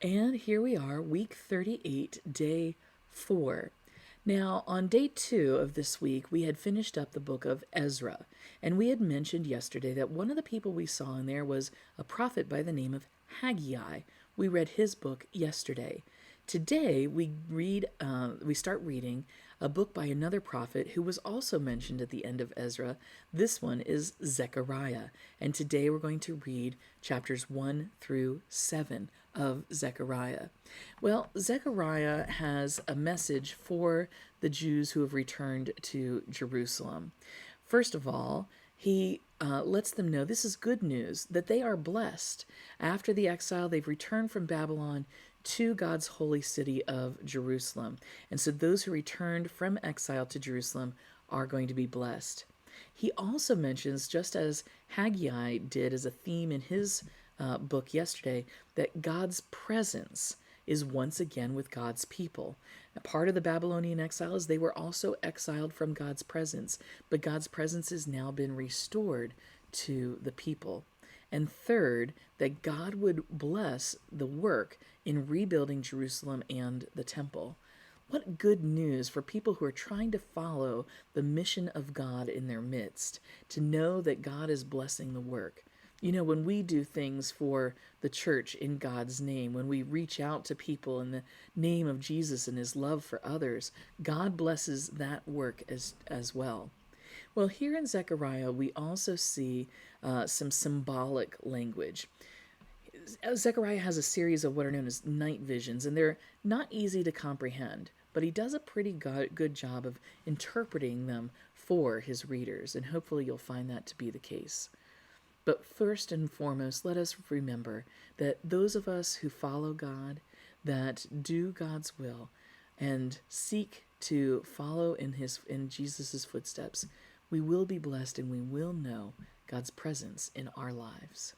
And here we are, week 38, day 4. Now, on day 2 of this week, we had finished up the book of Ezra, and we had mentioned yesterday that one of the people we saw in there was a prophet by the name of Haggai. We read his book yesterday. Today, we start reading a book by another prophet who was also mentioned at the end of Ezra. This one is Zechariah, and today we're going to read chapters 1 through 7 of Zechariah. Well, Zechariah has a message for the Jews who have returned to Jerusalem. First of all, he lets them know this is good news, that they are blessed. After the exile, they've returned from Babylon to God's holy city of Jerusalem. And so those who returned from exile to Jerusalem are going to be blessed. He also mentions, just as Haggai did as a theme in his book yesterday, that God's presence is once again with God's people. A part of the Babylonian exile is they were also exiled from God's presence, but God's presence has now been restored to the people. And third, that God would bless the work in rebuilding Jerusalem and the temple. What good news for people who are trying to follow the mission of God in their midst, to know that God is blessing the work. You know, when we do things for the church in God's name, when we reach out to people in the name of Jesus and his love for others, God blesses that work as well. Well, here in Zechariah, we also see some symbolic language. Zechariah has a series of what are known as night visions, and they're not easy to comprehend, but he does a pretty good job of interpreting them for his readers, and hopefully you'll find that to be the case. But first and foremost, let us remember that those of us who follow God, that do God's will, and seek to follow in Jesus' footsteps, we will be blessed and we will know God's presence in our lives.